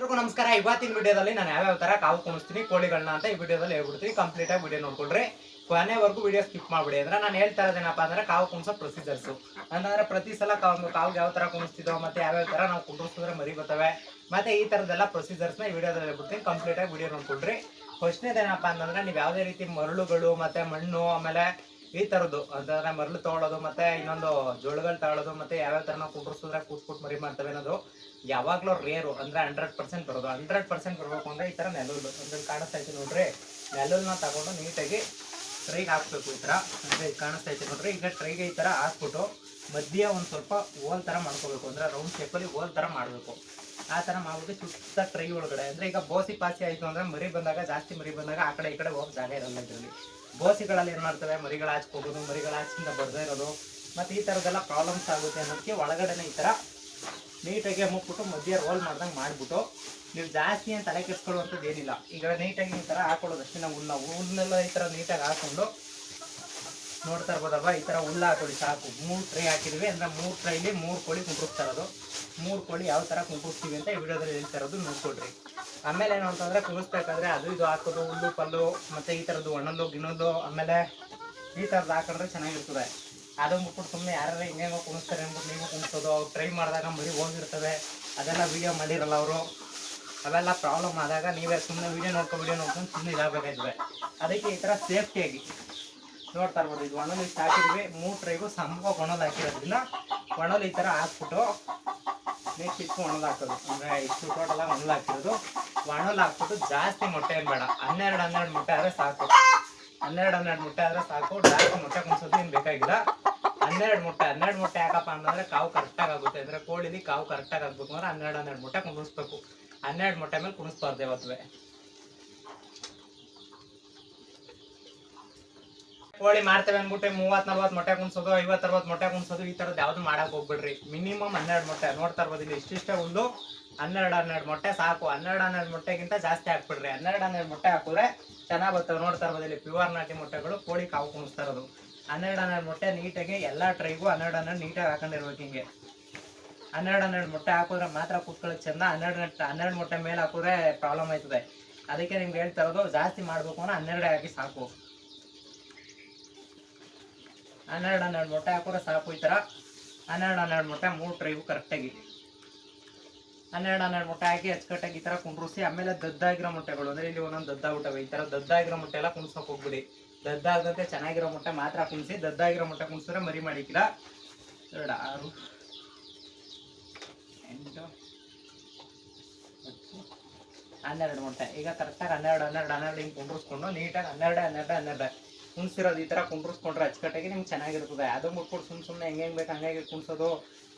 ಎಲ್ರಿಗೂ ನಮಸ್ಕಾರ. ಇವತ್ತಿನ ವಿಡಿಯೋದಲ್ಲಿ ನಾನು ಯಾವ್ಯಾವ ತರ ಕಾವು ಕುಣಿಸ್ತೀನಿ ಕೋಳಿಗಳನ್ನ ಅಂತ ಈ ವಿಡಿಯೋದಲ್ಲಿ ಹೇಳ್ಬಿಡ್ತೀನಿ. ಕಂಪ್ಲೀಟ್ ಆಗಿ ವಿಡಿಯೋ ನೋಡ್ಕೊಳ್ರಿ, ಕೊನೆವರೆಗೂ ವಿಡಿಯೋ ಸ್ಕಿಪ್ ಮಾಡ್ಬಿಡಿ. ಅಂದ್ರೆ ನಾನು ಹೇಳ್ತಾ ಇರೋದೇನಪ್ಪ ಅಂದ್ರೆ ಕಾವು ಕುಣಿಸೋ ಪ್ರೊಸೀಜರ್ಸ್ ಅಂತಂದ್ರೆ ಪ್ರತಿ ಸಲ ಕಾವು ಯಾವ ತರ ಕುಣಿಸ್ತಿದ್ದೋ ಮತ್ತೆ ಯಾವ್ಯಾವ ತರ ನಾವು ಕುಂಡ್ರಿಸಿದ್ರೆ ಮರಿ ಬರ್ತವೆ ಮತ್ತೆ ಈ ತರದೆಲ್ಲ ಪ್ರೊಸೀಜರ್ಸ್ ನ ಈ ವಿಡಿಯೋದಲ್ಲಿ ಹೇಳ್ಬಿಡ್ತೀನಿ. ಕಂಪ್ಲೀಟ್ ಆಗಿ ವಿಡಿಯೋ ನೋಡ್ಕೊಳ್ರಿ. ಫಸ್ಟ್ನೇದೇನಪ್ಪ ಅಂತಂದ್ರೆ ನೀವು ಯಾವುದೇ ರೀತಿ ಮರಳುಗಳು ಮತ್ತೆ ಮಣ್ಣು ಆಮೇಲೆ ಈ ತರದ್ದು ಅಂತಂದ್ರೆ ಮರಳು ತಗೊಳ್ಳೋದು ಮತ್ತೆ ಇನ್ನೊಂದು ಜೋಳಗಳು ತಗೊಳ್ಳೋದು ಮತ್ತೆ ಯಾವ್ಯಾವ ತರ ನಾವು ಕುಂಡ್ರಿಸಿದ್ರೆ ಕೂತ್ಬಿಟ್ಟು ಮರಿ ಮಾಡ್ತವೆ ಅನ್ನೋದು ಯಾವಾಗ್ಲೂ ರೇರು. ಅಂದ್ರೆ 100% ಬರೋದು. 100% ಬರ್ಬೇಕು ಅಂದ್ರೆ ಈ ತರ ನೆಲುಲ್ಲು ಅಂದ್ರೆ ಕಾಣಿಸ್ತಾ ಐತೆ ನೋಡ್ರಿ, ನೆಲುಲ್ನ ತಗೊಂಡು ನೀಟಾಗಿ ಟ್ರೈಗೆ ಹಾಕ್ಬೇಕು. ಈ ತರ ಅಂದ್ರೆ ಕಾಣಿಸ್ತಾ ಐತೆ ನೋಡ್ರಿ. ಈಗ ಟ್ರೈಗೆ ಈ ತರ ಹಾಕ್ಬಿಟ್ಟು ಮಧ್ಯ ಒಂದ್ ಸ್ವಲ್ಪ ಓಲ್ ತರ ಮಾಡ್ಕೋಬೇಕು. ಅಂದ್ರೆ ರೌಂಡ್ ಶೇಪಲ್ಲಿ ಓಲ್ ತರ ಮಾಡ್ಬೇಕು. ಆ ತರ ಮಾಡ್ಬಿಟ್ಟು ಸುತ್ತ ಟ್ರೈ ಒಳಗಡೆ ಅಂದ್ರೆ ಈಗ ಬೋಸಿ ಪಾಸಿ ಆಯ್ತು ಅಂದ್ರೆ ಮರಿ ಬಂದಾಗ ಜಾಸ್ತಿ ಮರಿ ಬಂದಾಗ ಆ ಕಡೆ ಈ ಕಡೆ ಹೋಗಿ ಜಾಗ ಇರಲ್ಲ. ಇದರಲ್ಲಿ ಬೋಸಿಗಳಲ್ಲಿ ಏನ್ ಮಾಡ್ತವೆ, ಮರಿಗಳ ಹಾಚ್ಕೋಬಹುದು, ಮರಿಗಳ ಹಾಚಿಂದ ಬರ್ದೇ ಇರೋದು ಮತ್ತೆ ಈ ತರದೆಲ್ಲ ಪ್ರಾಬ್ಲಮ್ಸ್ ಆಗುತ್ತೆ ಅನ್ನೋದಕ್ಕೆ ಒಳಗಡೆನೆ ಈ ತರ ನೀಟಾಗಿ ಮುಕ್ಬಿಟ್ಟು ಮಧ್ಯ ರೋಲ್ ಮಾಡ್ದಂಗೆ ಮಾಡ್ಬಿಟ್ಟು ನೀವು ಜಾಸ್ತಿ ಏನು ತಲೆ ಕೆಡ್ಸ್ಕೊಳ್ಳುವಂಥದ್ದು ಏನಿಲ್ಲ. ಈಗ ನೀಟಾಗಿ ಈ ತರ ಹಾಕೊಳ್ಳೋದು ಅಷ್ಟೇ. ನಾವು ಹುಲ್ಲೆಲ್ಲ ಈ ತರ ನೀಟಾಗಿ ಹಾಕೊಂಡು ನೋಡ್ತಾ ಇರ್ಬೋದಲ್ವಾ, ಈ ತರ ಹುಲ್ಲು ಹಾಕೊಳ್ಳಿ ಸಾಕು. 3 ಟ್ರೈ ಹಾಕಿದ್ವಿ ಅಂದ್ರೆ 3 ಟ್ರೈಲಿ 3 ಕೋಳಿ ಕುಂಡ್ರಿಸ್ತಾ ಇರೋದು. 3 ಕೋಳಿ ಯಾವ ತರ ಕುಂಡ್ರಿಸ್ತೀವಿ ಅಂತ ಈ ವಿಡಿಯೋದಲ್ಲಿ ಹೇಳ್ತಾ ಇರೋದು ನೋಡ್ಕೊಡ್ರಿ. ಆಮೇಲೆ ಏನು ಅಂತಂದ್ರೆ ಕುಣಿಸ್ಬೇಕಾದ್ರೆ ಅದು ಇದು ಹಾಕೋದು, ಹುಲ್ಲು ಪಲ್ಲು ಮತ್ತೆ ಈ ತರದ್ದು ಒಣಲ್ಲು ಗಿಣಲ್ಲು ಆಮೇಲೆ ಈ ತರದ್ದು ಹಾಕೊಂಡ್ರೆ ಚೆನ್ನಾಗಿರ್ತದೆ. ಅದು ಮುಟ್ಬಿಟ್ಟು ಸುಮ್ಮನೆ ಯಾರು ಇನ್ನೇನೋ ಕುಣಿಸ್ತಾರೆ ಅಂದ್ಬಿಟ್ಟು ನೀವು ಕುಣಿಸೋದು, ಅವ್ರು ಟ್ರೈ ಮಾಡಿದಾಗ ಮರಿ ಹೋಗಿರ್ತವೆ, ಅದೆಲ್ಲ ವೀಡಿಯೋ ಮಾಡಿರಲ್ಲ ಅವರು. ಅವೆಲ್ಲ ಪ್ರಾಬ್ಲಮ್ ಆದಾಗ ನೀವೇ ಸುಮ್ಮನೆ ವೀಡಿಯೋ ನೋಡ್ಕೊಂಡು ಸುಮ್ಮನೆ ಇದಾಗಬೇಕಾಯ್ತದೆ. ಅದಕ್ಕೆ ಈ ಥರ ಸೇಫ್ಟಿಯಾಗಿ ನೋಡ್ತಾ ಇರ್ಬೋದು. ಇದು ಒಣಲು ಇಷ್ಟು ಹಾಕಿದ್ವಿ, 3 ಟ್ರೈಗೂ ಸಂಭವ ಒಣಲು ಹಾಕಿರೋದ್ರಿಂದ ಒಣಲು ಈ ಥರ ಹಾಕ್ಬಿಟ್ಟು ನೆಕ್ಸ್ಟ್ ಇಷ್ಟು ಒಣಲು ಹಾಕೋದು. ಅಂದರೆ ಇಷ್ಟು ಟೋಟಲಾಗಿ ಒಣಲು ಹಾಕಿರೋದು. ಒಣಲು ಹಾಕ್ಬಿಟ್ಟು ಜಾಸ್ತಿ ಮೊಟ್ಟೆ ಏನು ಬೇಡ, 12 ಮೊಟ್ಟೆ ಆದರೆ ಸಾಕು. 12 ಮೊಟ್ಟೆ ಆದರೆ ಸಾಕು. ಜಾಸ್ತಿ ಮೊಟ್ಟೆ ಕುಣಿಸೋದು ಏನು ಬೇಕಾಗಿಲ್ಲ. 12 ಮೊಟ್ಟೆ ಯಾಕಪ್ಪ ಅಂತಂದ್ರೆ ಕಾವು ಕರೆಕ್ಟಾಗಿ ಆಗುತ್ತೆ. ಅಂದ್ರೆ ಕೋಳಿಲಿ ಕಾವು ಕರೆಕ್ಟಾಗಿ ಆಗ್ಬೇಕು ಅಂದ್ರೆ 12 ಮೊಟ್ಟೆ ಕುಣಿಸ್ಬೇಕು. 12 ಮೊಟ್ಟೆ ಮೇಲೆ ಕುಣಿಸ್ಬಾರ್ದು ಯಾವತ್ತೂ. ಕೋಳಿ ಮಾಡ್ತೇವೆ ಅಂದ್ಬಿಟ್ಟು 30-40 ಮೊಟ್ಟೆ ಕುಣಿಸೋದು, 50-60 ಮೊಟ್ಟೆ ಕುಣಿಸೋದು ಈ ತರದ್ದು ಯಾವ್ದು ಮಾಡಕ್ ಹೋಗ್ಬಿಡ್ರಿ. ಮಿನಿಮಮ್ 12 ಮೊಟ್ಟೆ ನೋಡ್ತಾ ಇರ್ಬೋದು. ಇಲ್ಲಿ ಇಷ್ಟಿಷ್ಟೇ ಒಂದು 12 ಮೊಟ್ಟೆ ಸಾಕು. 12 ಮೊಟ್ಟೆಗಿಂತ ಜಾಸ್ತಿ ಹಾಕ್ಬಿಡ್ರಿ. 12 ಮೊಟ್ಟೆ ಹಾಕಿದ್ರೆ ಚೆನ್ನಾಗಿ ಬರ್ತವೆ. ನೋಡ್ತಾ ಇರ್ಬೋದು ಇಲ್ಲಿ ಪ್ಯೂರ್ ನಾಟಿ ಮೊಟ್ಟೆಗಳು ಕೋಳಿ ಕಾವು ಕುಣಿಸ್ತಾ ಇರೋದು. 12 ಮೊಟ್ಟೆ ನೀಟಾಗಿ ಎಲ್ಲ ಟ್ರೈಗೂ 12 ನೀಟಾಗಿ ಹಾಕೊಂಡಿರ್ಬೇಕು. ಹಿಂಗೆ 12 ಮೊಟ್ಟೆ ಹಾಕಿದ್ರೆ ಮಾತ್ರ ಕೂತ್ಕೊಳ್ಳೋದು ಚೆಂದ. 12 ಮೊಟ್ಟೆ ಮೇಲೆ ಹಾಕಿದ್ರೆ ಪ್ರಾಬ್ಲಮ್ ಆಯ್ತದೆ. ಅದಕ್ಕೆ ನಿಮ್ಗೆ ಹೇಳ್ತಾ ಇರೋದು ಜಾಸ್ತಿ ಮಾಡ್ಬೇಕು ಅಂದ್ರೆ 12 ಹಾಕಿ ಸಾಕು. 12 ಮೊಟ್ಟೆ ಹಾಕಿದ್ರೆ ಸಾಕು. ಈ ಥರ 12 ಮೊಟ್ಟೆ 3 ಟ್ರೈಗೂ ಕರೆಕ್ಟಾಗಿ 12 ಮೊಟ್ಟೆ ಹಾಕಿ ಅಚ್ಚುಕಟ್ಟಾಗಿ ಈ ಥರ ಕುಂಡ್ರಿಸಿ. ಆಮೇಲೆ ದದ್ದಾಗಿರೋ ಮೊಟ್ಟೆಗಳು ಅಂದರೆ ಇಲ್ಲಿ ಒಂದೊಂದು ದದ್ದಾಗ್ಬಿಟ್ಟವೆ. ಈ ಥರ ದದ್ದಾಗಿರೋ ಮೊಟ್ಟೆ ಎಲ್ಲ ಕುಣಿಸೋಕೆ ಹೋಗ್ಬಿಡಿ. ದದ್ದಾಗದಂತೆ ಚೆನ್ನಾಗಿರೋ ಮೊಟ್ಟೆ ಮಾತ್ರ ಕುಣಿಸಿ. ದದ್ದಾಗಿರೋ ಮೊಟ್ಟೆ ಕುಣಿಸಿದ್ರೆ ಮರಿ ಮಾಡಿಕ್ಕಿಲ್ಲ. 2, 6, 8, 10, 12 ಮೊಟ್ಟೆ. ಈಗ ಕರೆಕ್ಟಾಗಿ 12 ಹಿಂಗೆ ಕುಂಡ್ರಿಸ್ಕೊಂಡು ನೀಟಾಗಿ 12 ಕುಣಿಸಿರೋದು ಈ ಥರ ಕುಂಡ್ರಿಸ್ಕೊಂಡ್ರೆ ಅಚ್ಚುಕಟ್ಟಾಗಿ ನಿಮ್ಗೆ ಚೆನ್ನಾಗಿರ್ತದೆ. ಅದು ಮುಟ್ಬಿಟ್ಟು ಸುಮ್ಮನೆ ಹೆಂಗೆ ಬೇಕು ಹಂಗಾಗಿ ಕುಣಿಸೋದು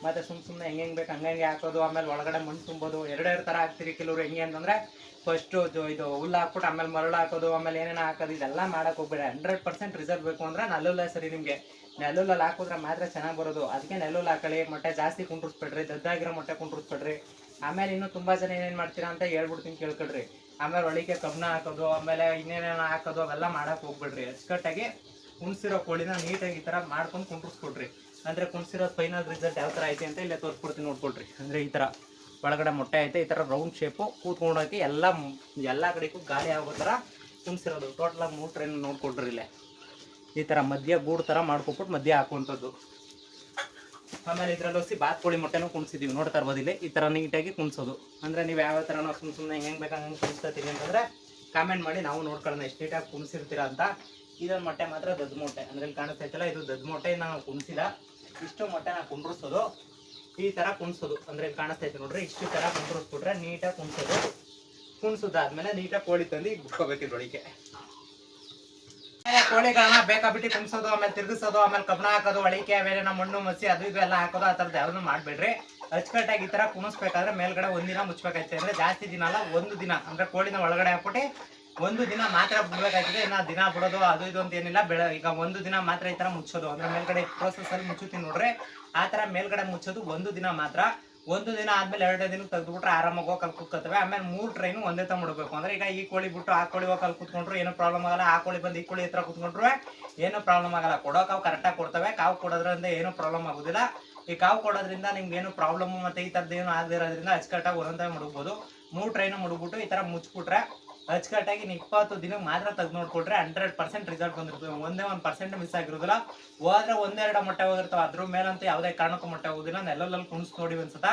ಮತ್ತೆ ಸುಮ್ಮನೆ ಹೆಂಗೆ ಬೇಕು ಹಂಗೆ ಹಾಕೋದು, ಆಮೇಲೆ ಒಳಗಡೆ ಮಣ್ಣು ತುಂಬೋದು. ಎರಡೆರಡು ಥರ ಹಾಕ್ತೀರಿ. ಕೆಲವರು ಹೆಂಗೆ ಅಂತಂದರೆ ಫಸ್ಟು ಇದು ಹುಲ್ಲು ಹಾಕ್ಬಿಟ್ಟು ಆಮೇಲೆ ಮರಳು ಹಾಕೋದು ಆಮೇಲೆ ಏನೇನೋ ಹಾಕೋದು, ಇದೆಲ್ಲ ಮಾಡೋಕೆ ಹೋಗ್ಬೇಡಿ. 100% ರಿಸಲ್ಟ್ ಬೇಕು ಅಂದರೆ ನೆಲುಲ್ಲ ಸರಿ. ನಿಮಗೆ ನೆಲುಲ್ಲಲ್ಲಿ ಹಾಕಿದ್ರೆ ಮಾತ್ರ ಚೆನ್ನಾಗಿ ಬರೋದು. ಅದಕ್ಕೆ ನೆಲುಲ್ಲು ಹಾಕೊಳ್ಳಿ. ಮೊಟ್ಟೆ ಜಾಸ್ತಿ ಕುಂಡ್ರಿಸ್ಬೇಡ್ರಿ, ದದ್ದಾಗಿರೋ ಮೊಟ್ಟೆ ಕುಂಡ್ರಿಸ್ಬೇಡ್ರಿ. ಆಮೇಲೆ ಇನ್ನೂ ತುಂಬ ಜನ ಏನೇನು ಮಾಡ್ತೀರಾ ಅಂತ ಹೇಳ್ಬಿಡ್ತೀನಿ ಕೇಳ್ಕೊಳ್ರಿ. ಆಮೇಲೆ ಒಳಗೆ ಕಬ್ಬಣ ಹಾಕೋದು ಆಮೇಲೆ ಇನ್ನೇನೇನೋ ಹಾಕೋದು ಅವೆಲ್ಲ ಮಾಡೋಕೆ ಹೋಗ್ಬೇಡ್ರಿ. ಅಚ್ಚುಕಟ್ಟಾಗಿ ಕುಣಿಸಿರೋ ಕೋಳಿನ ನೀಟಾಗಿ ಈ ಥರ ಮಾಡ್ಕೊಂಡು ಕುಂಡ್ರಿಸ್ಕೊಡ್ರಿ. ಅಂದರೆ ಕುಣಿಸಿರೋ ಫೈನಲ್ ರಿಸಲ್ಟ್ ಯಾವ ಥರ ಐತೆ ಅಂತ ಇಲ್ಲೇ ತೋರಿಸ್ಕೊಡ್ತೀನಿ ನೋಡ್ಕೊಳ್ರಿ. ಅಂದರೆ ಈ ಥರ ಒಳಗಡೆ ಮೊಟ್ಟೆ ಐತೆ, ಈ ಥರ ರೌಂಡ್ ಶೇಪು ಕೂತ್ಕೊಂಡೋಗಿ ಎಲ್ಲ ಕಡೆಗೂ ಗಾಳಿ ಆಗೋ ಥರ ಕುಣಿಸಿರೋದು. ಟೋಟಲಾಗಿ 3 ಟ್ರೈನ್ ನೋಡ್ಕೊಳ್ರಿ. ಇಲ್ಲೇ ಈ ಥರ ಮಧ್ಯ ಗೂಡು ಥರ ಮಾಡ್ಕೊಬಿಟ್ಟು ಮಧ್ಯ ಹಾಕುವಂಥದ್ದು. ಆಮೇಲೆ ಇದರಲ್ಲಿ ಹೊಸಿ ಬಾತ್ಕೋಳಿ ಮೊಟ್ಟೆನೂ ಕುಣಿಸಿದ್ದೀವಿ. ನೋಡ್ತಾ ಇರ್ಬೋದು ಇಲ್ಲಿ ಈ ಥರ ನೀಟಾಗಿ ಕುಣಿಸೋದು. ಅಂದರೆ ನೀವು ಯಾವ ಥರ ನಾವು ಸುಮ್ಮನೆ ಹೆಂಗೆ ಬೇಕು ಹಂಗೆ ಕುಣಿಸ್ತೀವಿ ಅಂತಂದರೆ ಕಾಮೆಂಟ್ ಮಾಡಿ, ನಾವು ನೋಡ್ಕೊಳ್ಳೋಣ ಎಷ್ಟು ನೀಟಾಗಿ ಕುಣಿಸಿರ್ತೀರಾ ಅಂತ. ಇದೊಂದು ಮೊಟ್ಟೆ ಮಾತ್ರ ದೊಡ್ಡ ಮೊಟ್ಟೆ ಅಂದರೆ ಇಲ್ಲಿ ಕಾಣಿಸ್ತಾ ಇತ್ತಲ್ಲ, ಇದು ದೊಡ್ಡ ಮೊಟ್ಟೆ. ನಾವು ಕುಣಿಸಿಲ್ಲ, ಇಷ್ಟು ಮೊಟ್ಟೆ ನಾವು ಕುಂಡ್ರಿಸೋದು ಈ ಥರ ಕುಣಿಸೋದು. ಅಂದರೆ ಇಲ್ಲಿ ಕಾಣಿಸ್ತಾ ಇತ್ತು ನೋಡ್ರಿ, ಇಷ್ಟು ಥರ ಕುಂಡ್ರಿಸ್ಬಿಟ್ರೆ ನೀಟಾಗಿ ಕುಣಿಸೋದು. ಕುಣಿಸೋದಾದ್ಮೇಲೆ ನೀಟಾಗಿ ಕೋಳಿ ತಂದು ಈಗ ಬಿಟ್ಕೋಬೇಕು ಇದ್ರೊಳಗೆ. ಕೋಳಿಗಳನ್ನ ಬೇಕಾಬಿಟ್ಟು ಕುಣಿಸೋದು ಆಮೇಲೆ ತಿರುಗಿಸೋದು ಆಮೇಲೆ ಕಬ್ಬಣ ಹಾಕೋದು, ಒಳಿಕೆ ಆಮೇಲೆ ನಮ್ಮ ಮಣ್ಣು ಮಸಿ ಅದು ಇದು ಎಲ್ಲ ಹಾಕೋದು ಆ ಥರದ್ದು ಯಾವ್ದು ಮಾಡಬೇಡ್ರಿ. ಅಚ್ಚುಕಟ್ಟಾಗಿ ಈ ಥರ ಕುಣಿಸ್ಬೇಕಾದ್ರೆ ಮೇಲ್ಗಡೆ ಒಂದಿನ ಮುಚ್ಚಬೇಕಾಯ್ತದೆ. ಅಂದರೆ ಜಾಸ್ತಿ ದಿನ ಅಲ್ಲ, 1 ದಿನ. ಅಂದರೆ ಕೋಳಿನ ಒಳಗಡೆ ಹಾಕ್ಬಿಟ್ಟು 1 ದಿನ ಮಾತ್ರ ಬಿಡ್ಬೇಕಾಗ್ತದೆ. ಇನ್ನು ದಿನ ಬಿಡೋದು ಅದು ಇದು ಅಂತ ಏನಿಲ್ಲ. ಈಗ 1 ದಿನ ಮಾತ್ರ ಈ ಥರ ಮುಚ್ಚೋದು. ಅಂದರೆ ಮೇಲ್ಗಡೆ ಪ್ರೋಸೆಸ್ಸಲ್ಲಿ ಮುಚ್ಚುತ್ತೀನಿ ನೋಡ್ರಿ, ಆ ಥರ ಮೇಲ್ಗಡೆ ಮುಚ್ಚೋದು 1 ದಿನ ಮಾತ್ರ. 1 ದಿನ ಆದ್ಮೇಲೆ 2 ದಿನಕ್ಕೆ ತೆಗೆದುಬಿಟ್ರೆ ಆರಾಮಾಗಿ ಹೋಗಿ ಅಲ್ಲಿ ಕೂತ್ಕೊತವೆ. ಆಮೇಲೆ 3 ಟ್ರೈನು ಒಂದೇ ತ ಮಾಡಬೇಕು. ಅಂದರೆ ಈಗ ಈ ಕೋಳಿ ಬಿಟ್ಟು ಆ ಕೋಳಿ ಹೋಗಿ ಅಲ್ಲಿ ಕೂತ್ಕೊಂಡ್ರು ಏನೂ ಪ್ರಾಬ್ಲಮ್ ಆಗಲ್ಲ. ಆ ಕೋಳಿ ಬಂದು ಈ ಕೋಳಿ ಹತ್ರ ಕೂತ್ಕೊಂಡ್ರು ಏನೂ ಪ್ರಾಬ್ಲಮ್ ಆಗಲ್ಲ. ಕೊಡೋ ಕಾವು ಕರೆಕ್ಟಾಗಿ ಕೊಡ್ತವೆ. ಕಾವು ಕೊಡೋದ್ರಿಂದ ಏನೂ ಪ್ರಾಬ್ಲಮ್ ಆಗೋದಿಲ್ಲ. ಈ ಕಾವು ಕೊಡೋದ್ರಿಂದ ನಿಮ್ಗೆ ಏನು ಪ್ರಾಬ್ಲಮ್ ಮತ್ತೆ ಈ ಥರದ್ದು ಏನು ಆಗದಿರೋದ್ರಿಂದ ಅಚ್ಚುಕಟ್ಟಾಗಿ ಒಂದೊಂದೇ ಮಡಗ್ಬೋದು. 3 ಟ್ರೈನು ಮುಡ್ಬಿಟ್ಟು ಈ ತರ ಮುಚ್ಬಿಟ್ರೆ ಅಚ್ಚುಕಟ್ಟಾಗಿ 20 ದಿನಕ್ಕೆ ಮಾತ್ರ ತೆಗೆದು ನೋಡ್ಕೊಟ್ರೆ 100% ರಿಸಲ್ಟ್ ಬಂದಿರ್ತದೆ. ಒಂದೇ 1% ಮಿಸ್ ಆಗಿರೋದಿಲ್ಲ. ಹೋದ್ರೆ ಒಂದೆರಡು ಮೊಟ್ಟೆ ಹೋಗಿರ್ತಾವೆ, ಅದ್ರ ಮೇಲಂತೂ ಯಾವುದೇ ಕಾರಣಕ್ಕೂ ಮೊಟ್ಟೆ ಹೋಗೋದಿಲ್ಲ. ನೆಲ್ಲಲ್ಲಿ ಕುಣಿಸ್ ನೋಡಿ ಒಂದ್ಸತ,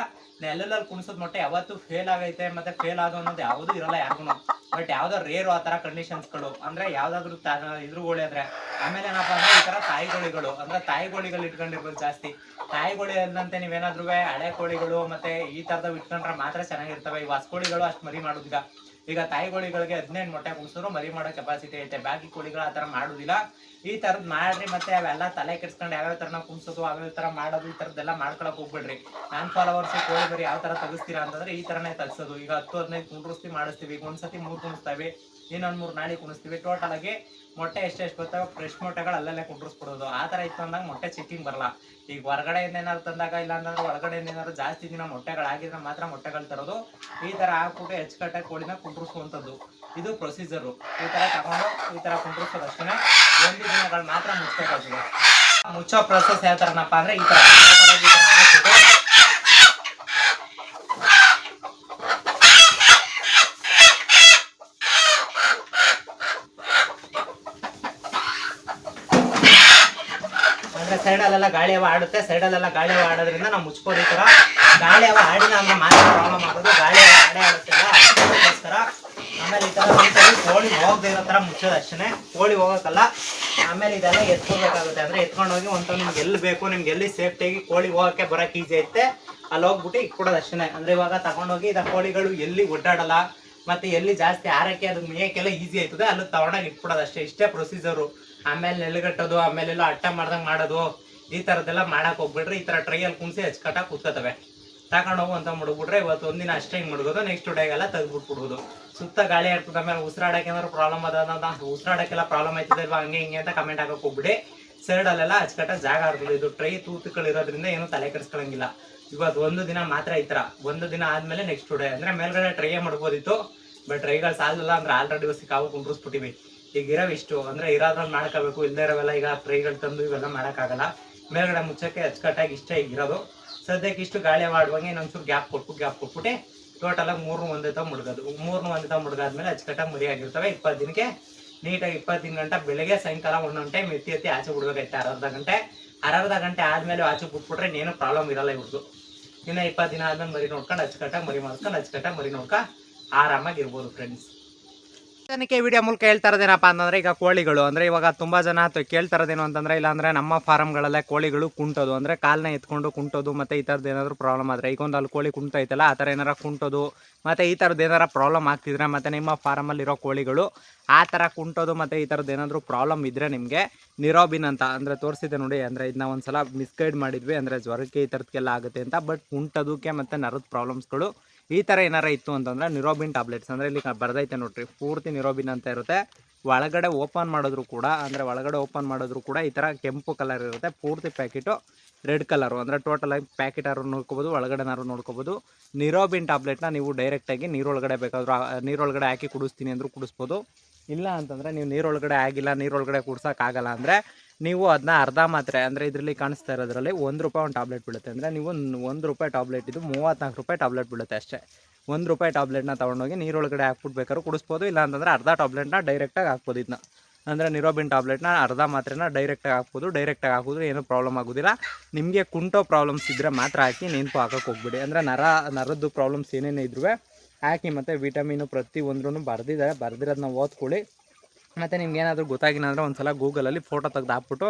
ನೆಲ್ಲಲ್ಲಿ ಕುಣಿಸೋದ್ ಮೊಟ್ಟೆ ಯಾವತ್ತೂ ಫೇಲ್ ಆಗೈತೆ ಮತ್ತೆ ಫೇಲ್ ಆಗೋ ಅನ್ನೋದು ಯಾವುದೂ ಇರಲ್ಲ ಯಾರಿಗೂ. ಬಟ್ ಯಾವ್ದೋ ರೇರು ಆ ತರ ಕಂಡೀಷನ್ಸ್ಗಳು ಅಂದ್ರೆ ಯಾವ್ದಾದ್ರು ಇದ್ರುಗೋಳಿ ಆದ್ರೆ. ಆಮೇಲೆ ಏನಪ್ಪಾ ಅಂದ್ರೆ ಈ ತರ ತಾಯಿ ಕೋಳಿಗಳು ಅಂದ್ರೆ ತಾಯಿ ಕೋಳಿಗಳು ಇಟ್ಕೊಂಡಿರ್ಬೋದು ಜಾಸ್ತಿ. ತಾಯಿ ಕೋಳಿ ಅಂದಂತೆ ನೀವೇನಾದ್ರೂ ಹಳೆ ಕೋಳಿಗಳು ಮತ್ತೆ ಈ ತರದವ್ ಇಟ್ಕೊಂಡ್ರೆ ಮಾತ್ರ ಚೆನ್ನಾಗಿರ್ತವೆ. ಈ ಹೊಸ ಕೋಳಿಗಳು ಅಷ್ಟು ಮರಿ ಮಾಡೋದಿಲ್ಲ. ಈಗ ತಾಯಿ ಕೋಳಿಗಳಿಗೆ 15 ಮೊಟ್ಟೆ ಕುಣಿಸಿದ್ರು ಮರಿ ಮಾಡೋ ಕೆಪಾಸಿಟಿ ಐತೆ. ಬಾಕಿ ಕೋಳಿಗಳು ಆ ತರ ಮಾಡುದಿಲ್ಲ. ಈ ತರದ್ ಮಾಡ್ರಿ, ಮತ್ತೆ ಅವೆಲ್ಲ ತಲೆ ಕೆಡ್ಸ್ಕೊಂಡು ಯಾವ್ಯಾವ ತರ ನಾವು ಕುಣಿಸೋದು ಯಾವ್ಯಾವ ತರ ಮಾಡೋದು ಈ ತರದ್ದೆಲ್ಲ ಮಾಡ್ಕೊಳಕ್ ಹೋಗ್ಬಿಡ್ರಿ. ನಾನ್ ಫಾಲೋವರ್ಸ್ ಕೋಳಿ ಬರಿ ಯಾವ ತರ ತೆಗಿಸ್ತೀರಾ ಅಂತಂದ್ರೆ ಈ ತರನೇ ತೆಗ್ಸೋದು. ಈಗ 10-15 ಕುಂಡ್ರಿಸ್ತೀವಿ ಮಾಡಿಸ್ತೀವಿ. ಈಗ ಒಂದ್ಸತಿ 3 ಕುಣಿಸ್ತೀವಿ, ಇನ್ನೊಂದ್ 3 ನಾಳೆ ಕುಣಿಸ್ತೀವಿ. ಟೋಟಲ್ ಆಗಿ ಮೊಟ್ಟೆ ಎಷ್ಟೆಷ್ಟು ಬರ್ತಾವೆ ಫ್ರೆಶ್ ಮೊಟ್ಟೆಗಳು ಅಲ್ಲಲ್ಲೇ ಕುಂಡ್ರಿಸ್ಬಿಡೋದು. ಆ ತರ ಇತ್ತು ಅಂದಾಗ ಮೊಟ್ಟೆ ಚೆಕ್ಕಿಂಗ್ ಬರಲ್ಲ. ಈಗ ಹೊರಗಡೆಯಿಂದ ಏನಾದ್ರು ತಂದಾಗ ಇಲ್ಲ ಅಂತಂದ್ರೆ ಒಳಗಡೆಯಿಂದ ಏನಾದ್ರು ಜಾಸ್ತಿ ದಿನ ಮೊಟ್ಟೆಗಳಾಗಿದ್ರೆ ಮಾತ್ರ ಮೊಟ್ಟೆಗಳು ತರೋದು. ಈ ತರ ಹಾಕ್ಬಿಟ್ಟು ಹೆಚ್ಚುಕಟ್ಟಾಗಿ ಕೋಳಿನ ಕುಂಡ್ರಿಸುವಂಥದ್ದು ಇದು ಪ್ರೊಸೀಜರು. ಈ ತರ ತಗೊಂಡು ಈ ತರ ಕುಂಡ್ರಿಸೋದು ಅಷ್ಟೇ. 1 ದಿನಗಳು ಮಾತ್ರ ಮುಚ್ಚಬೇಕಾಗ್ತದೆ. ಮುಚ್ಚೋ ಪ್ರೊಸೆಸ್ ಯಾವ ತರನಪ್ಪ ಅಂದ್ರೆ ಈ ತರ ಹಾಕ್ಬಿಟ್ಟು ಸೈಡಲ್ಲೆಲ್ಲ ಗಾಳಿ ಹವ ಆಡುತ್ತೆ. ಸೈಡಲ್ಲೆಲ್ಲ ಗಾಳಿ ಹವ ಆಡೋದ್ರಿಂದ ನಾವು ಮುಚ್ಬೋದು. ಈ ತರ ಗಾಳಿ ಹವ ಆಡಿಲ್ಲ ಅಂದ್ರೆ ಮಾತ್ರ ಪ್ರಾಬ್ಲಮ್ ಆಗೋದು. ಗಾಳಿ ಹವ ಆಡೇ ಆಡುತ್ತಿಲ್ಲ ಅದಕ್ಕೋಸ್ಕರ. ಆಮೇಲೆ ಈ ತರ ಕೋಳಿ ಹೋಗದೆ ಇರೋ ತರ ಮುಚ್ಚೋದು ಅಷ್ಟೇ. ಕೋಳಿ ಹೋಗಕ್ಕಲ್ಲ. ಆಮೇಲೆ ಇದೆಲ್ಲ ಎತ್ಕೊಳ್ಬೇಕಾಗುತ್ತೆ. ಅಂದ್ರೆ ಎತ್ಕೊಂಡು ಹೋಗಿ ಒಂದು ನಿಮ್ಗೆ ಎಲ್ಲಿ ಬೇಕು, ನಿಮ್ಗೆ ಎಲ್ಲಿ ಸೇಫ್ಟಿಯಾಗಿ ಕೋಳಿ ಹೋಗಕ್ಕೆ ಬರಕ್ಕೆ ಈಸಿ ಐತೆ ಅಲ್ಲಿ ಹೋಗ್ಬಿಟ್ಟು ಇಕ್ಕೊಡೋದು ಅಷ್ಟೇ. ಅಂದ್ರೆ ಇವಾಗ ತಗೊಂಡೋಗಿ ಇದ ಕೋಳಿಗಳು ಎಲ್ಲಿ ಒಡ್ಡಾಡಲ್ಲ ಮತ್ತೆ ಎಲ್ಲಿ ಜಾಸ್ತಿ ಆರಕ್ಕೆ ಅದು ಮೇಯಕ್ಕೆಲ್ಲ ಈಸಿ ಆಯ್ತದೆ ಅಲ್ಲಿ ತಗೊಂಡಾಗ ಇಟ್ಬಿಡೋದು ಅಷ್ಟೇ. ಇಷ್ಟೇ ಪ್ರೊಸೀಜರು. ಆಮೇಲೆ ನೆಲಗಟ್ಟೋದು ಆಮೇಲೆಲ್ಲ ಅಟ್ಟ ಮಾಡ್ದಂಗೆ ಮಾಡೋದು ಈ ಥರದ್ದೆಲ್ಲ ಮಾಡಕ್ಕೆ ಹೋಗ್ಬಿಟ್ರೆ ಈ ಥರ ಟ್ರೈಯಲ್ಲಿ ಕುಣಿಸಿ ಹಚ್ಕಟ್ಟಾಗಿ ಕೂತ್ಕೋತವೆ. ತಗೊಂಡು ಹೋಗು ಅಂತ ಮುಡ್ಬಿಟ್ರೆ ಇವತ್ತು ಒಂದಿನ ಅಷ್ಟೇ ಹಿಂಗೆ ಮುಡ್ಗೋದು. ನೆಕ್ಸ್ಟ್ ಡೇಗೆಲ್ಲ ತೆಗೆದ್ಬಿಟ್ಬಿಡ್ಬೋದು. ಸುತ್ತ ಗಾಳಿ ಆಡ್ತದೆ. ಆಮೇಲೆ ಉಸಿರಾಡಕ್ಕೆ ಏನಾದ್ರು ಪ್ರಾಬ್ಲಮ್ ಅದ ಉಸಿರಾಡಕ್ಕೆಲ್ಲ ಪ್ರಾಬ್ಲಮ್ ಆಯ್ತದೆ ಇಲ್ವಾ ಹಂಗೆ ಹಿಂಗೆ ಅಂತ ಕಮೆಂಟ್ ಹಾಕಕ್ಕೆ ಹೋಗ್ಬಿಡಿ. ಸೈಡಲ್ಲೆಲ್ಲ ಹಚ್ಕಟ್ಟಾಗಿ ಜಾಗ ಆಗ್ತದೆ. ಇದು ಟ್ರೈ ತೂತುಗಳಿರೋದ್ರಿಂದ ಏನು ತಲೆ ಕೆಡಿಸ್ಕೊಳಂಗಿಲ್ಲ. ಇವತ್ತು 1 ದಿನ ಮಾತ್ರ ಈ ಥರ. 1 ದಿನ ಆದಮೇಲೆ ನೆಕ್ಸ್ಟ್ ಡೇ ಅಂದರೆ ಮೇಲ್ಗಡೆ ಟ್ರೈ ಮಾಡ್ಬೋದಿತ್ತು. ಬಟ್ ಟ್ರೈಗಳು ಸಾಲಲ್ಲ ಅಂದ್ರೆ ಆಲ್ರೆಡಿ ಕಾವು ಕುಂಡ್ರಿಸ್ಬಿಟ್ಟಿವಿ. ಈಗ ಇರೋವು ಇಷ್ಟು ಅಂದ್ರೆ ಇರೋದ್ರಲ್ಲಿ ಮಾಡ್ಕೋಬೇಕು. ಇಲ್ಲದೇ ಇರೋವೆಲ್ಲ ಈಗ ಟ್ರೈಗಳು ತಂದು ಇವೆಲ್ಲ ಮಾಡೋಕ್ಕಾಗಲ್ಲ. ಮೇಲ್ಗಡೆ ಮುಚ್ಚಕ್ಕೆ ಅಚ್ಚುಕಟ್ಟಾಗಿ ಇಷ್ಟ ಈಗಿರೋದು. ಸದ್ಯಕ್ಕೆ ಇಷ್ಟು ಗಾಳಿ ಮಾಡುವಂಗೆ ಇನ್ನೊಂಚೂರು ಗ್ಯಾಪ್ ಕೊಟ್ಬಿಟ್ಟು ಟೋಟಲಾಗಿ 3 ಒಂದೇ ತಾವು ಮುಡ್ಗೋದು. 3 ಒಂದೇ ತಾವು ಮುಡ್ಗಾದ್ಮೇಲೆ ಅಚ್ಚುಕಟ್ಟಾಗಿ ಮರಿ ಆಗಿರ್ತವೆ. 20 ದಿನಕ್ಕೆ ನೀಟಾಗಿ 20 ಗಂಟೆ ಬೆಳಗ್ಗೆ ಸಾಯಂಕಾಲ ಒಂದೊಂದು ಟೈಮ್ ಎತ್ತಿ ಆಚೆ ಬಿಡ್ಬೇಕೈತೆ. ಅರ್ಧ ಗಂಟೆ ಆದ್ಮೇಲೆ ಆಚೆ ಬಿಟ್ಬಿಟ್ರೆ ಇನ್ನೇನು ಪ್ರಾಬ್ಲಮ್ ಇರಲ್ಲ ಇವ್ರದ್ದು. ಇನ್ನು 20 ದಿನ ಆದ್ಮೇಲೆ ಮರಿ ನೋಡ್ಕೊಂಡು ಅಚ್ಚುಕಟ್ಟಾಗಿ ಮರಿ ಮಾಡ್ಕೊಂಡು ಅಚ್ಚುಕಟ್ಟಾಗಿ ಮರಿ ನೋಡ್ಕೊಂಡು ಆರಾಮಾಗಿ ಇರ್ಬೋದು ಫ್ರೆಂಡ್ಸ್. ಜನಕ್ಕೆ ವಿಡಿಯೋ ಮೂಲಕ ಹೇಳ್ತಾ ಇರೋದೇನಪ್ಪ ಅಂತಂದ್ರೆ ಈಗ ಕೋಳಿಗಳು ಅಂದ್ರೆ ಇವಾಗ ತುಂಬಾ ಜನ ಕೇಳ್ತಾ ಇರೋದೇನು ಅಂತಂದ್ರೆ ಇಲ್ಲಾಂದ್ರೆ ನಮ್ಮ ಫಾರಮ್ಗಳಲ್ಲೇ ಕೋಳಿಗಳು ಕುಂಟೋದು ಅಂದ್ರೆ ಕಾಲನ್ನ ಎತ್ಕೊಂಡು ಕುಂಟೋದು ಮತ್ತೆ ಈ ಥರದ್ದು ಏನಾದ್ರು ಪ್ರಾಬ್ಲಮ್ ಆದರೆ ಈಗ ಒಂದು ಅಲ್ಲಿ ಕೋಳಿ ಕುಂಟೈತಲ್ಲ ಆ ಥರ ಏನಾರ ಕುಂಟೋದು ಮತ್ತೆ ಈ ಥರದ್ದು ಏನಾರ ಪ್ರಾಬ್ಲಮ್ ಆಗ್ತಿದ್ರೆ ಮತ್ತೆ ನಿಮ್ಮ ಫಾರಮಲ್ಲಿರೋ ಕೋಳಿಗಳು ಆ ಥರ ಕುಂಟೋದು ಮತ್ತೆ ಈ ಥರದ್ದು ಏನಾದರೂ ಪ್ರಾಬ್ಲಮ್ ಇದ್ದರೆ ನಿಮಗೆ ನಿರೋಬಿನ್ ಅಂತ ಅಂದರೆ ತೋರಿಸಿದೆ ನೋಡಿ. ಅಂದರೆ ಇದನ್ನ ಒಂದ್ಸಲ ಮಿಸ್ಗೈಡ್ ಮಾಡಿದ್ವಿ ಅಂದರೆ ಜ್ವರಕ್ಕೆ ಈ ಥರದಕ್ಕೆಲ್ಲ ಆಗುತ್ತೆ ಅಂತ. ಬಟ್ ಕುಂಟೋದಕ್ಕೆ ಮತ್ತು ನರದ ಪ್ರಾಬ್ಲಮ್ಸ್ಗಳು ಈ ಥರ ಏನಾರ ಇತ್ತು ಅಂತಂದರೆ ನಿರೋಬಿನ್ ಟ್ಯಾಬ್ಲೆಟ್ಸ್ ಅಂದರೆ ಇಲ್ಲಿ ಬರ್ದೈತೆ ನೋಡ್ರಿ ಪೂರ್ತಿ ನಿರೋಬಿನ್ ಅಂತ ಇರುತ್ತೆ. ಒಳಗಡೆ ಓಪನ್ ಮಾಡಿದ್ರು ಕೂಡ ಅಂದರೆ ಒಳಗಡೆ ಓಪನ್ ಮಾಡಿದ್ರು ಕೂಡ ಈ ಥರ ಕೆಂಪು ಕಲರ್ ಇರುತ್ತೆ. ಪೂರ್ತಿ ಪ್ಯಾಕೆಟು ರೆಡ್ ಕಲರು ಅಂದರೆ ಟೋಟಲಾಗಿ ಪ್ಯಾಕೆಟಾರು ನೋಡ್ಕೋಬೋದು, ಒಳಗಡೆನಾರು ನೋಡ್ಕೋಬೋದು. ನಿರೋಬಿನ್ ಟ್ಯಾಬ್ಲೆಟ್ನ ನೀವು ಡೈರೆಕ್ಟಾಗಿ ನೀರೊಳಗಡೆ ಬೇಕಾದರೂ ನೀರೊಳಗಡೆ ಹಾಕಿ ಕುಡಿಸ್ತೀನಿ ಅಂದರೂ ಕುಡಿಸ್ಬೋದು. ಇಲ್ಲ ಅಂತಂದರೆ ನೀವು ನೀರೊಳಗಡೆ ಆಗಿಲ್ಲ, ನೀರೊಳಗಡೆ ಕುಡ್ಸೋಕ್ಕಾಗಲ್ಲ ಅಂದರೆ ನೀವು ಅದನ್ನ ಅರ್ಧ ಮಾತ್ರೆ ಅಂದರೆ ಇದರಲ್ಲಿ ಕಾಣಿಸ್ತಾ ಇರೋದ್ರಲ್ಲಿ ₹1 ಒಂದು ಟ್ಯಾಬ್ಲೆಟ್ ಬೀಳುತ್ತೆ. ಅಂದರೆ ನೀವು ₹1 ಟ್ಯಾಬ್ಲೆಟ್ ಇದು ₹34 ಟ್ಯಾಬ್ಲೆಟ್ ಬೀಳುತ್ತೆ ಅಷ್ಟೇ. ₹1 ಟ್ಯಾಬ್ಲೆಟ್ನ ತೊಗೊಂಡೋಗಿ ನೀರೊಳಗಡೆ ಹಾಕ್ಬಿಟ್ಟು ಬೇಕಾದ್ರೂ ಕುಡಿಸ್ಬೋದು. ಇಲ್ಲ ಅಂತಂದರೆ ಅರ್ಧ ಟ್ಯಾಬ್ಲೆಟ್ನ ಡೈರೆಕ್ಟಾಗಿ ಹಾಕ್ಬೋದು. ಇದನ್ನ ಅಂದರೆ ನಿರೋಬಿನ್ ಟ್ಯಾಬ್ಲೆಟ್ನ ಅರ್ಧ ಮಾತ್ರೆನ ಡೈರೆಕ್ಟಾಗಿ ಹಾಕ್ಬೋದು. ಡೈರೆಕ್ಟಾಗಿ ಹಾಕಿದ್ರೆ ಏನೂ ಪ್ರಾಬ್ಲಮ್ ಆಗೋದಿಲ್ಲ. ನಿಮಗೆ ಕುಂಟೋ ಪ್ರಾಬ್ಲಮ್ಸ್ ಇದ್ದರೆ ಮಾತ್ರ ಹಾಕಿ ನೆನಪು ಹಾಕೋಕ್ಕೆ ಹೋಗ್ಬಿಡಿ. ಅಂದರೆ ನರದ್ದು ಪ್ರಾಬ್ಲಮ್ಸ್ ಏನೇನೇ ಇದ್ರೂ ಹಾಕಿ ಮತ್ತು ವಿಟಮಿನು ಪ್ರತಿಯೊಂದ್ರೂ ಬರ್ದಿರೋದನ್ನ ಓದ್ಕೊಳ್ಳಿ. ಮತ್ತು ನಿಮ್ಗೆ ಏನಾದರೂ ಗೊತ್ತಾಗಿಲ್ಲ ಅಂದರೆ ಒಂದು ಸಲ ಗೂಗಲಲ್ಲಿ ಫೋಟೋ ತೆಗೆದು ಹಾಕ್ಬಿಟ್ಟು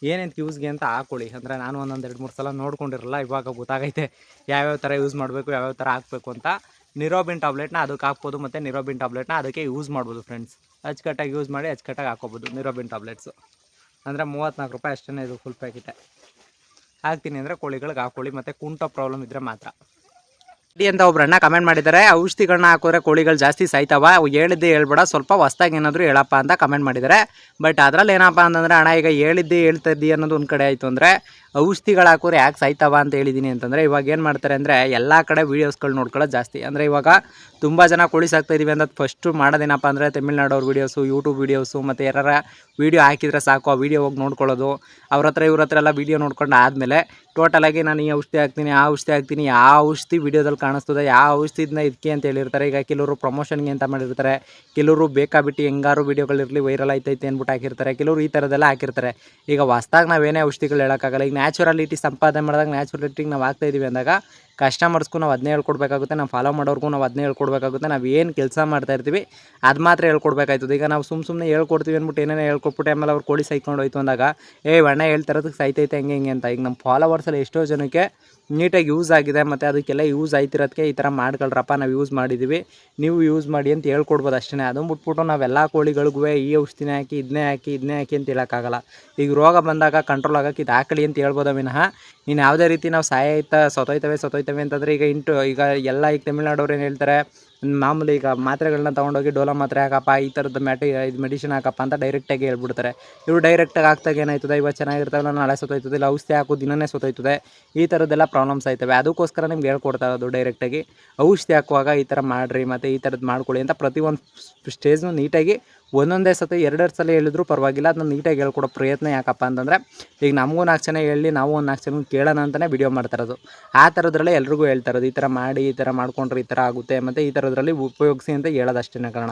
ಏನೇನು ಯೂಸ್ಗೆ ಅಂತ ಹಾಕ್ಕೊಳ್ಳಿ. ಅಂದರೆ ನಾನು ಒಂದೊಂದು 2-3 ಸಲ ನೋಡ್ಕೊಂಡಿರಲ್ಲ, ಇವಾಗ ಗೊತ್ತಾಗೈತೆ ಯಾವ್ಯಾವ ಥರ ಯೂಸ್ ಮಾಡಬೇಕು, ಯಾವ್ಯಾವ ಥರ ಹಾಕಬೇಕು ಅಂತ. ನಿರೋಬಿನ್ ಟ್ಯಾಬ್ಲೆಟ್ನ ಅದಕ್ಕೆ ಹಾಕ್ಬೋದು ಮತ್ತು ನಿರೋಬಿನ್ ಟ್ಯಾಬ್ಲೆಟ್ನ ಅದಕ್ಕೆ ಯೂಸ್ ಮಾಡ್ಬೋದು ಫ್ರೆಂಡ್ಸ್. ಅಚ್ಚುಕಟ್ಟಾಗಿ ಯೂಸ್ ಮಾಡಿ ಅಚ್ಚುಕಟ್ಟಾಗಿ ಹಾಕ್ಕೋಬೋದು ನಿರೋಬಿನ್ ಟ್ಯಾಬ್ಲೆಟ್ಸು. ಅಂದರೆ ₹34 ಅಷ್ಟೇ ಇದು ಫುಲ್ ಪ್ಯಾಕೆಟೇ. ಹಾಕ್ತೀನಿ ಅಂದರೆ ಕೋಳಿಗಳಿಗೆ ಹಾಕ್ಕೊಳ್ಳಿ ಮತ್ತು ಕುಂಟೋ ಪ್ರಾಬ್ಲಮ್ ಇದ್ದರೆ ಮಾತ್ರ. ಅಂತ ಒಬ್ರಣ್ಣ ಕಮೆಂಟ್ ಮಾಡಿದ್ದಾರೆ, ಔಷಧಿಗಳನ್ನ ಹಾಕಿದ್ರೆ ಕೋಳಿಗಳು ಜಾಸ್ತಿ ಸಾಯ್ತಾವ, ಹೇಳಿದ್ದೆ ಹೇಳ್ಬೇಡ, ಸ್ವಲ್ಪ ಹೊಸ್ದಾಗಿ ಏನಾದರೂ ಹೇಳಪ್ಪ ಅಂತ ಕಮೆಂಟ್ ಮಾಡಿದ್ದಾರೆ. ಬಟ್ ಅದರಲ್ಲಿ ಏನಪ್ಪ ಅಂತಂದರೆ ಅಣ್ಣ ಈಗ ಹೇಳ್ತಾ ಇದ್ದಿ ಅನ್ನೋದು ಒಂದು ಕಡೆ ಆಯಿತು ಅಂದರೆ ಔಷಧಿಗಳು ಹಾಕೋರು ಯಾಕೆ ಸಾಯ್ತಾವ ಅಂತ ಹೇಳಿದ್ದೀನಿ ಅಂತಂದರೆ, ಇವಾಗ ಏನು ಮಾಡ್ತಾರೆ ಅಂದರೆ ಎಲ್ಲ ಕಡೆ ವೀಡಿಯೋಸ್ಗಳು ನೋಡ್ಕೊಳ್ಳೋದು ಜಾಸ್ತಿ. ಅಂದರೆ ಇವಾಗ ತುಂಬ ಜನ ಕೋಳಿ ಸಾಕ್ತಾಯಿದ್ದೀವಿ ಅಂತ ಫಸ್ಟು ಮಾಡೋದೇನಪ್ಪ ಅಂದರೆ ತಮಿಳ್ನಾಡವ್ರ ವೀಡಿಯೋಸು, ಯೂಟ್ಯೂಬ್ ವೀಡಿಯೋಸು, ಮತ್ತು ಯಾರಾರ ವೀಡಿಯೋ ಹಾಕಿದರೆ ಸಾಕು ಆ ವೀಡಿಯೋ ಹೋಗಿ ನೋಡ್ಕೊಳ್ಳೋದು. ಅವ್ರ ಹತ್ರ ಇವ್ರ ಹತ್ರ ಎಲ್ಲ ವೀಡಿಯೋ ನೋಡ್ಕೊಂಡು ಆದಮೇಲೆ ಟೋಟಲಾಗಿ ನಾನು ಈ ಔಷಧಿ ಹಾಕ್ತೀನಿ, ಆ ಔಷಧಿ ಹಾಕ್ತೀನಿ, ಯಾವ ಔಷಧಿ ವೀಡಿಯೋದಲ್ಲಿ ಕಾಣಿಸ್ತದೆ, ಯಾವ ಔಷಧಿನ ಇದಕ್ಕೆ ಅಂತ ಹೇಳಿರ್ತಾರೆ. ಈಗ ಕೆಲವರು ಪ್ರಮೋಷನ್ಗೆ ಅಂತ ಮಾಡಿರ್ತಾರೆ, ಕೆಲವರು ಬೇಕಾಬಿಟ್ಟು ಹೆಂಗಾರು ವೀಡಿಯೋಗಳಿರಲಿ ವೈರಲ್ ಆಯ್ತೈತೆ ಅಂದ್ಬಿಟ್ಟು ಹಾಕಿರ್ತಾರೆ, ಕೆಲವರು ಈ ಥರದ್ದೆಲ್ಲ ಹಾಕಿರ್ತಾರೆ. ಈಗ ಹೊಸ್ದಾಗಿ ನಾವೇನೇ ಔಷಧಿಗಳು ಹೇಳೋಕ್ಕಾಗಲ್ಲ. ಈಗ ನ್ಯಾಚುರಾಲಿಟಿ ಸಂಪಾದನೆ ಮಾಡಿದಾಗ ನ್ಯಾಚುರಾಲಿಟಿಗೆ ನಾವು ಆಗ್ತಾಯಿದ್ದೀವಿ ಅಂದಾಗ ಕಸ್ಟಮರ್ಸ್ಗೂ ನಾವು ಅದನ್ನೇ ಹೇಳ್ಕೊಡ್ಬೇಕಾಗುತ್ತೆ, ನಾವು ಫಾಲೋ ಮಾಡೋರ್ಗೂ ನಾವು ಅದನ್ನೇ ಹೇಳ್ಕೊಡ್ಬೇಕಾಗುತ್ತೆ. ನಾವು ಏನು ಕೆಲಸ ಮಾಡ್ತಾಯಿರ್ತೀವಿ ಅದು ಮಾತ್ರ ಹೇಳ್ಕೊಡ್ಬೇಕಾಯ್ತದೆ. ಈಗ ನಾವು ಸುಮ್ಮನೆ ಹೇಳ್ಕೊಡ್ತೀವಿ ಅಂದ್ಬಿಟ್ಟು ಏನೇನೋ ಹೇಳ್ಕೊಟ್ಬಿಟ್ಟು ಆಮೇಲೆ ಅವ್ರು ಕೋಳಿ ಸಾಯ್ಕೊಂಡು ಹೋಯ್ತು ಅಂದಾಗ ಅಣ್ಣ ಹೇಳ್ತಿರೋದಕ್ಕೆ ಸಾಯ್ತೈತೆ ಹೆಂಗೆ ಅಂತ. ಈಗ ನಮ್ಮ ಫಾಲೋವರ್ಸಲ್ಲಿ ಎಷ್ಟೋ ಜನಕ್ಕೆ ನೀಟಾಗಿ ಯೂಸ್ ಆಗಿದೆ, ಮತ್ತು ಅದಕ್ಕೆಲ್ಲ ಯೂಸ್ ಆಯ್ತಿರೋದಕ್ಕೆ ಈ ಥರ ಮಾಡ್ಕೊಳ್ರಪ್ಪ ನಾವು ಯೂಸ್ ಮಾಡಿದ್ದೀವಿ, ನೀವು ಯೂಸ್ ಮಾಡಿ ಅಂತ ಹೇಳ್ಕೊಡ್ಬೋದು ಅಷ್ಟೇ. ಅದನ್ನು ಬಿಟ್ಬಿಟ್ಟು ನಾವೆಲ್ಲ ಕೋಳಿಗಳಿಗೂ ಈ ಔಷಧಿನೇ ಹಾಕಿ ಇದನ್ನೇ ಹಾಕಿ ಅಂತ ಹೇಳೋಕ್ಕಾಗಲ್ಲ. ಈಗ ರೋಗ ಬಂದಾಗ ಕಂಟ್ರೋಲ್ ಆಗೋಕ್ಕೆ ಇದು ಹಾಕಲಿ ಅಂತ ಹೇಳ್ಬೋದ ವಿನಃ ಇನ್ನು ಯಾವುದೇ ರೀತಿ ನಾವು ಸತ್ತೋಯ್ತವೆ ಅಂತಂದರೆ ಈಗ ಎಲ್ಲ ಈಗ ತಮಿಳ್ನಾಡವ್ರು ಏನು ಹೇಳ್ತಾರೆ, ಮಾಮೂಲಿ ಈಗ ಮಾತ್ರೆಗಳನ್ನ ತೊಗೊಂಡೋಗಿ ಡೋಲೋ ಮಾತ್ರೆ ಹಾಕಪ್ಪ, ಈ ಥರದ ಮೆಡಿಸಿನ್ ಹಾಕಪ್ಪ ಅಂತ ಡೈರೆಕ್ಟಾಗಿ ಹೇಳ್ಬಿಡ್ತಾರೆ. ಇವರು ಡೈರೆಕ್ಟಾಗಿ ಹಾಕ್ದಾಗ ಏನಾಯ್ತದೆ, ಇವತ್ತು ಚೆನ್ನಾಗಿರ್ತಾವಲ್ಲ ನಾಳೆ ಸತ್ತೋಯ್ತದೆ, ಇಲ್ಲ ಔಷಧಿ ಹಾಕೋ ದಿನವೇ ಸತ್ತೋಯ್ತದೆ, ಈ ಥರದ್ದೆಲ್ಲ ಪ್ರಾಬ್ಲಮ್ಸ್ ಆಯ್ತವೆ. ಅದಕ್ಕೋಸ್ಕರ ನಿಮ್ಗೆ ಹೇಳ್ಕೊಡ್ತಾ ಇರೋದು ಡೈರೆಕ್ಟಾಗಿ ಔಷಧಿ ಹಾಕುವಾಗ ಈ ಥರ ಮಾಡಿರಿ ಮತ್ತು ಈ ಥರದ್ದು ಮಾಡ್ಕೊಳ್ಳಿ ಅಂತ ಪ್ರತಿಯೊಂದು ಸ್ಟೇಜ್ನು ನೀಟಾಗಿ ಒಂದೊಂದೇ ಸತಿ 2 ಸಲ ಹೇಳಿದ್ರು ಪರವಾಗಿಲ್ಲ, ಅದನ್ನ ನೀಟಾಗಿ ಹೇಳ್ಕೊಡೋ ಪ್ರಯತ್ನ. ಯಾಕಪ್ಪ ಅಂತಂದರೆ ಈಗ ನಮಗೂ 4 ಜನ ಹೇಳಿ ನಾವು ಒಂದು 4 ಜನ ಕೇಳೋಣ ಅಂತಲೇ ವಿಡಿಯೋ ಮಾಡ್ತಾಯಿರೋದು. ಆ ಥರದ್ರಲ್ಲೇ ಎಲ್ರಿಗೂ ಹೇಳ್ತಾ ಇರೋದು, ಈ ಥರ ಮಾಡಿ, ಈ ಥರ ಮಾಡ್ಕೊಂಡ್ರೆ ಈ ಥರ ಆಗುತ್ತೆ, ಮತ್ತು ಈ ಥರದ್ರಲ್ಲಿ ಉಪಯೋಗಿಸಿ ಅಂತ ಹೇಳೋದು ಅಷ್ಟೇ ಕಾರಣ.